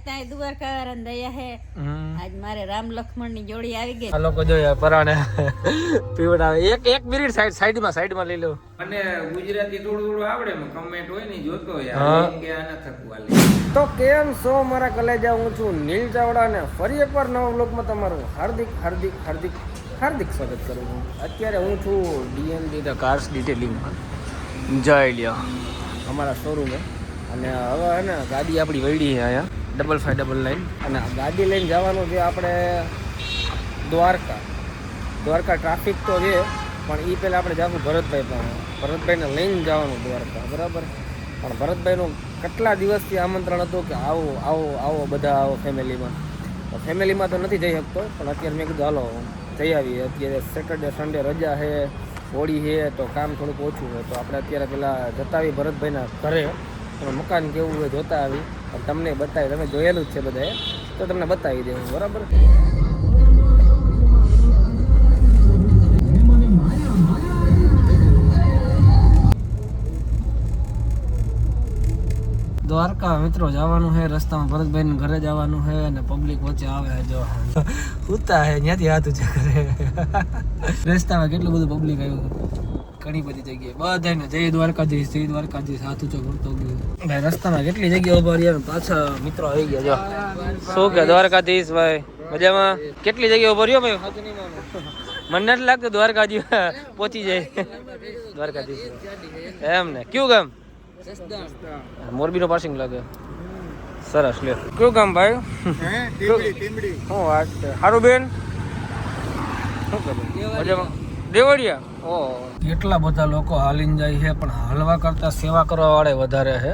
ત્યાં દ્વારકા વાળાની દયા હે આજ મારે રામ લક્ષ્મણ ની જોડી આવી ગઈ. આ લોકો જોયા પરાણે પીવડાવે. એક મિનિટ સાઈડમાં લઈ લો. અને ગુજરાતી થોડું આવડે ને કમેન્ટ હોય ને જોતો યાર કે આના થકવા લે. તો કેમ છો મારા કલેજા, હું છું નીલ ચાવડા ને ફરી એકવાર નવા વ્લોગમાં તમારું હાર્દિક સ્વાગત કરું છું. અત્યારે હું છું ડીએનડી ધ કાર્સ ડિટેલિંગમાં જઈ લ્યો અમારા શોરૂમે. અને હવે હે ને ગાડી આપણી વળી છે અહીંયા 5599 અને ગાડી લઈને જવાનું છે આપણે દ્વારકા ટ્રાફિક તો છે પણ એ પહેલાં આપણે જાશું ભરતભાઈને લઈને જવાનું દ્વારકા, બરાબર. પણ ભરતભાઈનું કેટલા દિવસથી આમંત્રણ હતું કે આવો બધા આવો ફેમિલીમાં તો નથી જઈ શકતો, પણ અત્યારે મેં કીધું હાલો જઈ આવીએ. અત્યારે સેટરડે સન્ડે રજા છે, હોળી છે, તો કામ થોડુંક ઓછું છે, તો આપણે અત્યારે પહેલાં જતા આવી ભરતભાઈના ઘરે. તમે મકાન કેવું હોય જોતા આવી, તમને બતાવી, તમે જોયેલું જ છે બધાએ, તો તમને બતાવી દેવું, બરાબર. દ્વારકા મિત્રો જવાનું છે, રસ્તામાં ભરતભાઈ ઘરે જવાનું છે અને પબ્લિક વચ્ચે આવે છે. જો ઉતા હે ત્યાંથી હાથ ઊંચા કરે. રસ્તામાં કેટલું બધું પબ્લિક આવ્યું, ઘણી બધી જગ્યાએ બધાને જય દ્વારકાધીશ હાથ ઊંચો કરતો ગયો. ભાઈ રસ્તામાં કેટલી જગ્યાઓ ઉભા રહ્યા, પાછા મિત્રો આવી ગયા. જો શું કે દ્વારકાધીશ ભાઈ મજામાં? કેટલી જગ્યાએ ઉભા રહ્યો ભાઈ? મને નથી લાગતું દ્વારકાજી પહોંચી જાય. દ્વારકાધીશ એમ ને કયું ગામ? મોરબી નો પાસિંગ લાગે. સરસ લે. કયું ગામ ભાઈ? શું વાત છે? સારું બેન શું ખબર? દેવળિયા. ઓ કેટલા બધા લોકો હાલીને જાય છે, પણ હાલવા કરતા સેવા કરવા વાળા વધારે છે,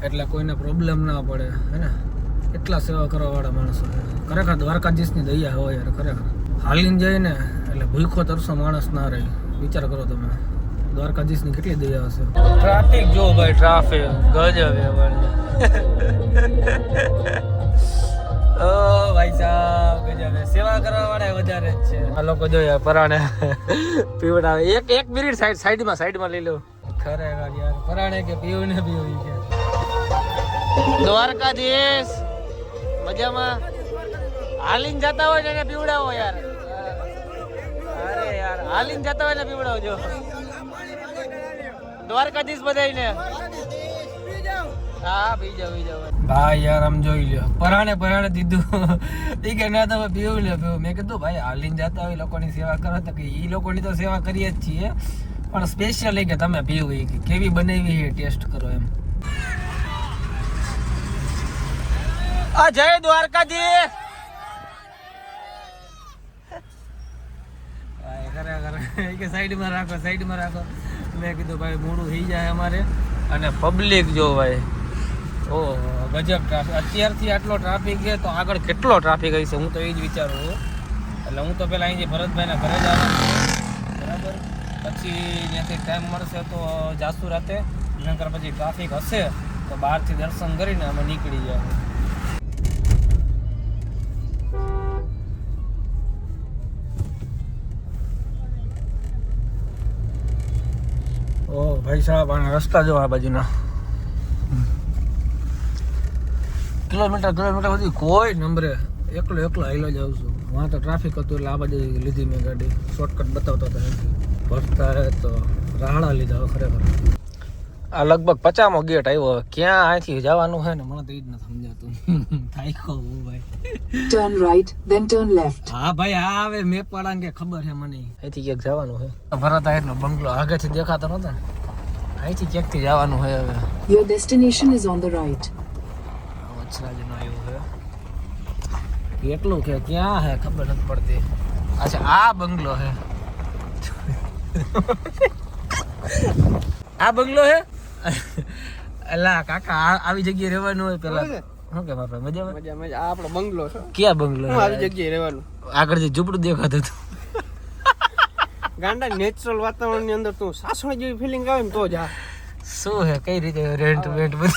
એટલે કોઈને પ્રોબ્લેમ ના પડે હે ને. એટલા સેવા કરવા વાળા માણસો છે. ખરેખર દ્વારકાધીશની દયા હોય યાર, ખરેખર. હાલીને જાય ને એટલે ભૂખો તરસો માણસ ના રહે. વિચાર કરો તમે, દ્વારકાધીશની કેટલી દયા હશે. ટ્રાફિક જો ભાઈ, ટ્રાફિક ગજબ હે ભાઈ. ઓ ભાઈ સાહેબ ગજબ હે. સેવા કરવા વાળા વધારે જ છે. આ લોકો જોયા પરાણે પીવડાવે. એક મિનિટ સાઈડમાં લઈ લો. ખરેખર યાર પરાણે કે પીવું ને પીવું કે. દ્વારકાધીશ મજામાં? હાલીને જતા હોય ને એને પીવડાવો યાર. અરે યાર હાલીને જતા હોય ને પીવડાવજો. દ્વારકાધીશ બધાઈને. હા પી જાવ ભાઈ યાર. આમ જોઈ લ્યો પરાણે દીધું. ઈ કે ના તમે પીવું લે પીવું. મેં કીધું ભાઈ હાલીને જતા હોય લોકોની સેવા કરો તો કે ઈ લોકોની તો સેવા કરીએ જ છીએ, પણ સ્પેશિયલી કે તમે પીવું કે કેવી બનાવી એ ટેસ્ટ કરો એમ. આ જય દ્વારકાધીશ. સાઈડમાં રાખો. મેં કીધું ભાઈ મોડું થઈ જાય અમારે. અને પબ્લિક જો ભાઈ, ઓહો ગજબ ટ્રાફિક. અત્યારથી આટલો ટ્રાફિક છે તો આગળ કેટલો ટ્રાફિક હશે હું તો એ જ વિચારું છું. એટલે હું તો પહેલાં અહીંથી ભરતભાઈના ઘરે જવાનું, બરાબર. પછી ત્યાંથી ટાઈમ મળશે તો જાસુ રાતે, નકર પછી ટ્રાફિક હશે તો બહારથી દર્શન કરીને અમે નીકળી જાય. ઓ ભાઈ સાહેબ આના રસ્તા જો આ બાજુના કિલોમીટર બધી કોઈ નંબરે એકલો હાઈલો જાઉં છું. વાં તો ટ્રાફિક હતું એટલે આ બાજુ લીધી મેં ગાડી. શોર્ટકટ બતાવતો હતો અહીંથી ભરતા તો રાહડા લીધા. ખરેખર આ લગભગ 50મો ગેટ આવ્યો. ક્યાં અહીંથી જવાનું છે ને મને તો એ જ નથી સમજાતું. થાઈકો ભાઈ. Turn right than turn left. હા ભાઈ આ આવે મેપ વાળાને કે ખબર છે મને અહીંથી ક્યાંક જવાનું છે. ભરત આયરનો બંગલો આગળથી દેખાતો નતો ને, અહીંથી ક્યાંકથી જવાનું છે હવે. Your destination is on the right. વચરાજનો આવ્યું છે. કેટલું કે ક્યાં હે ખબર નથી પડતી. અચ્છા આ બંગલો છે. આ બંગલો છે. અલા કાકા આવી જગ્યાએ રહેવાનું હોય પેલા શું કે મારા મજામાં? આ આપણો બંગલો છે. ક્યાં બંગલો? આવી જગ્યાએ રહેવાનું. આગળ જે ઝૂંપડું દેખાતું હતું. ગાંડા નેચરલ વાતાવરણ ની અંદર તું સાસણ જેવી ફિલિંગ આવે ને તો જ. આ શું હે કઈ રીતે રેન્ટ બધું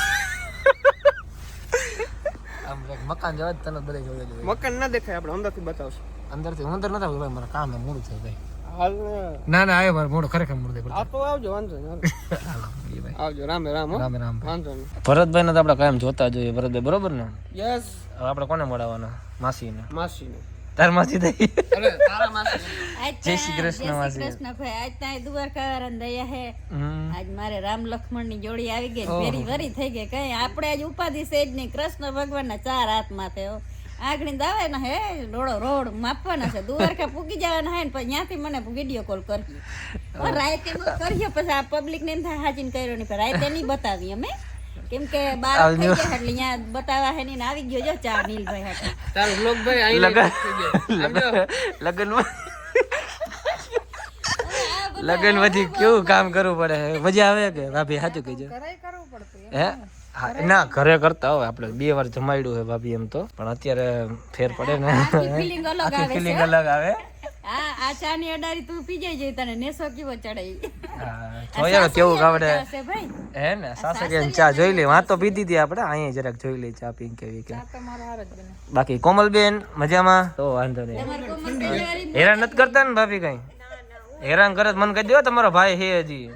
આમ મકાન જવા તને બધા જોઈ. મકાન ના દેખાય, આપણે અંદરથી બતાવશું. અંદરથી અંદર નથી ભાઈ, મારા કામ હે મોડું થાય ભાઈ. ના ના આવ્યો મારો મોડો ખરેખર મોડો આ તો આવજો વાંધો નહીં આવજો રામે રામ હો. રામ રામ વાંધો નહીં ભરતભાઈ ને તો આપણે કાયમ જોતા જોઈએ ભરતભાઈ બરોબર ને યસ હવે આપણે કોને મળવાના માસીને માસીને તાર માસી થઈ અરે તારા માસી આજ જય શ્રી કૃષ્ણ જય માસી. શ્રી કૃષ્ણ ભાઈ આજ ત્યાં દ્વારકા વાળાની દયા હે હમ. આજ મારે રામ લક્ષ્મણ ની જોડી આવી ગઈ ફેરી વરી થઈ ગઈ કઈ આપણે આજ ઉપાધિ છે જ નહીં કૃષ્ણ ભગવાન ના 4 હાથમાં થયો આગળ દાવે ને હે રોડ માપવાના છે દ્વારકા પૂગી જવાના હે ને પછી ત્યાંથી મને વિડીયો કોલ કર્યો રાતે કર્યો પછી આ પબ્લિક ને એમ થાય હાજીને કર્યો નહીં પણ રાતે નહીં બતાવી અમે કેમ કે બાર થઈ ગયા એટલે અહીંયા બતાવા હે ને આવી ગયો જો ચા નીલભાઈ હાટે તારો વ્લોગ ભાઈ અહીં લગન પછી કેવું કામ કરવું પડે મજા આવે કે ભાભી સાચું કહેજો હે હા ના ઘરે કરતા હોય આપણે 2 વાર જમાડ્યું હોય ભાભી એમ તો પણ અત્યારે ફેર પડે ને ફિલિંગ અલગ આખી આવે ફિલિંગ છે અલગ આવે આ ચા ની અડારી તું પી જાય તને નેસો કેવો ચડાઈ જોયા કેવું ગાવડે છે ભાઈ હે ને સાસરે ચા જોઈ લે વાત તો પીધી હતી આપણે અહીંયા જરાક જોઈ લે ચા પીને કેવી કે બાકી કોમલબેન મજામાં તો વાંધો નહીં તમારે કોમલ પહેલી હેરાન નથી કરતા ને ભાભી કઈ હેરાન કરે તો મને કહી દો તમારો ભાઈ હે હજી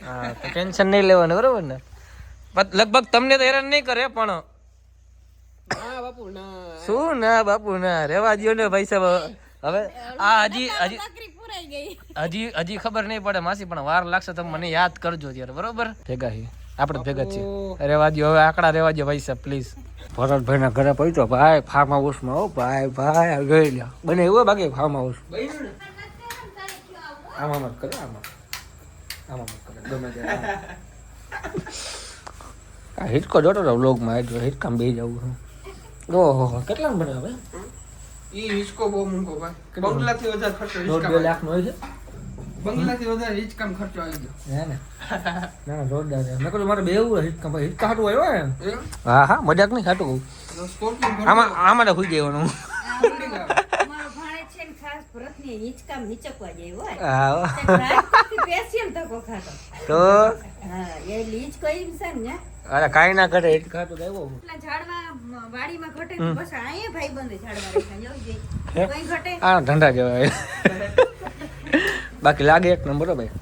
હા તો ટેન્શન નહીં લેવાનું બરોબર ને લગભગ તમને તો હેરાન નહીં કરે પણ ના બાપુ ના શું ના બાપુ ના રેવા દો ને ભાઈ સાહેબ હવે આ હજી નકરી પુરાઈ ગઈ હજી ખબર નહીં પડે માસી પણ વાર લાગશે તમે મને યાદ કરજો ત્યારે બરોબર ભેગા છીએ આપણે ભેગા છીએ રેવા દો હવે આકડા રેવા દો ભાઈ સાહેબ પ્લીઝ ભરતભાઈ ના ઘરે પહોંચ્યો ભાઈ ફાર્મ હાઉસ માં હો ભાઈ ગઈ લ્યો બને એવું બાકી ફાર્મ હાઉસ આમાં મત કરે આમાં મત કરે ગમે ત્યાં હિટકો જોતો વ્લોગમાં આવ્યો હિટકામ બેસી જવું ઓહો કેટલા બને હવે ઈ હિચકો બહુ મૂંગો ભાઈ બંગલાથી વધારે ખર્ચો 1.5 લાખ નો હોય છે બંગલાથી વધારે હિચકામ ખર્ચો આવી ગયો હે ને ના જોરદાર છે મેં કહ્યું મારે બેવું હિટકામ ભાઈ હિટકા હાટું આવ્યો એમ એમ? હા મજાક નહીં હાટું સ્કોર્પિયો આમાં હુઈ જવાનું મારો ભાણે છે ને ખાસ ભરતની હિંચકામ નીચકવા જાય હોય હા રાજકોટથી સ્પેશિયલ ધક્કો ખાતો તો હા એ હિંચકો એમ છે ને અરે કાંઈ ના કરે હિટકા હાટું આવ્યો એટલા ઝાડમાં વાડીમાં ઘટે તો બસ આયે ભાઈ બંધ ઝાડમાં રહેતા જવું જોઈએ કઈ ઘટે આ ધંધા જવાય બાકી લાગે એક નંબર હો ભાઈ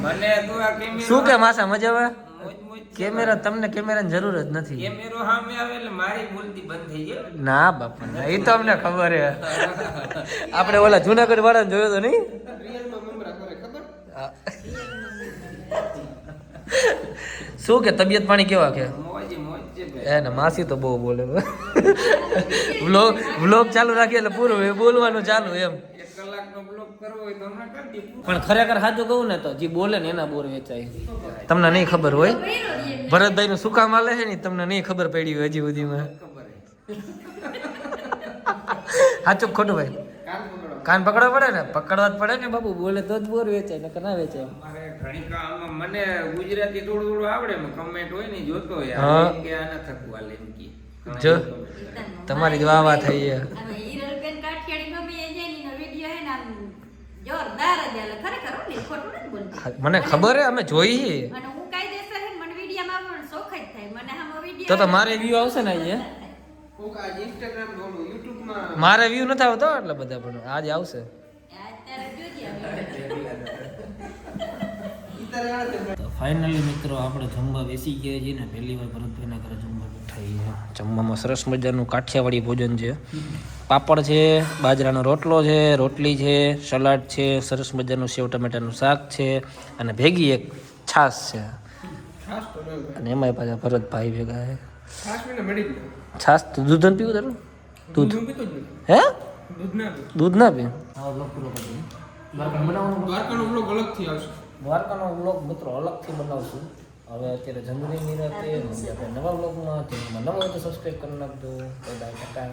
મને તો આ કેમેરો શું કે માસા મજામાં મોજ મોજ કેમેરા તમને કેમેરાની જરૂર જ નથી કેમેરો સામે આવે એટલે મારી બોલતી બંધ થઈ જાય ના બાપા ના એ તો અમને ખબર હે આપણે ઓલા જુનાગઢ વાળાને જોયો તો નહીં રિયલમાં મમરા કરે ખબર શું કે તબિયત પાણી કેવા કે મોજ મોજ છે ભાઈ એને માસી તો બહુ બોલે વ્લોગ ચાલુ રાખીએ એટલે પૂરું એ બોલવાનું ચાલુ એમ 1 કલાકનો બ્લોગ કરવો હોય તો હમણાં કરી દીધું પણ ખરેખર સાચું કહું ને તો જે બોલે ને એના બોર વેચાય તમને નહીં ખબર હોય ભરતભાઈ નું સુકામ આલે છે ને તમને નહીં ખબર પડી હોય હજી સુધીમાં સાચું ખોટું ભાઈ કાન પકડવા પડે ને પકડવા જ પડે ને બાપુ બોલે તો જ બોર વેચાય નકર ના વેચાય મારે ઘણી કામમાં મને ગુજરાતી થોડું આવડે ને કમેન્ટ હોય ને જોતો હોય હા. એમ કે આના થકું હાલે એમ કે જો તમારી જ વાહ થઈ છે હવે હિરલબેન કાઠિયાણી નો બી એજેની વિડિયો હે ને આમ જોરદાર જ હાલે ખરેખર હો ને ખોટું નથી બોલતી મને ખબર હે અમે જોઈ છે અને હું કાયદેસર હે ને મને વિડિયોમાં પણ શોખ જ થાય મને આમ તો વિડિયો મારે વ્યૂ આવશે ને અહીંયા કોક આ ઇન્સ્ટાગ્રામ બોલું યુટ્યુબમાં મારે વ્યૂ નથી આવતો એટલે બધા પણ આજે આવશે અત્યારે જોઈએ ફાઇનલી મિત્રો આપણે જમવા બેસી ગયા છીએ ને પહેલી વાર ભરતભાઈના ઘરે જમવા બેઠા છીએ જમવામાં સરસ મજાનું કાઠિયાવાડી ભોજન છે પાપડ છે બાજરાનો રોટલો છે રોટલી છે સલાડ છે સરસ મજાનું સેવ ટમેટાનું શાક છે અને ભેગી એક છાશ છે ખાસ તો ન અને એમાંય પાછા ભરતભાઈ ભેગા છે ખાસ મને મળી ગયું છાશ તો દૂધ નથી પીવું તારું દૂધ હું પીતો જ નથી હે દૂધ ના પીવું. દૂધ ના પી હા બ્લોગ પૂરો કરી દ્વારકાનો વ્લોગ અલગથી આવશે દ્વારકાનો બ્લોગ મિત્રો અલગથી બનાવશું હવે અત્યારે જંગલી નિરાતે આપણે નવા બ્લોગમાં ચેનલમાં નવા હોય તો સબસ્ક્રાઈબ કરી નાખજો બાય બાય ટાટા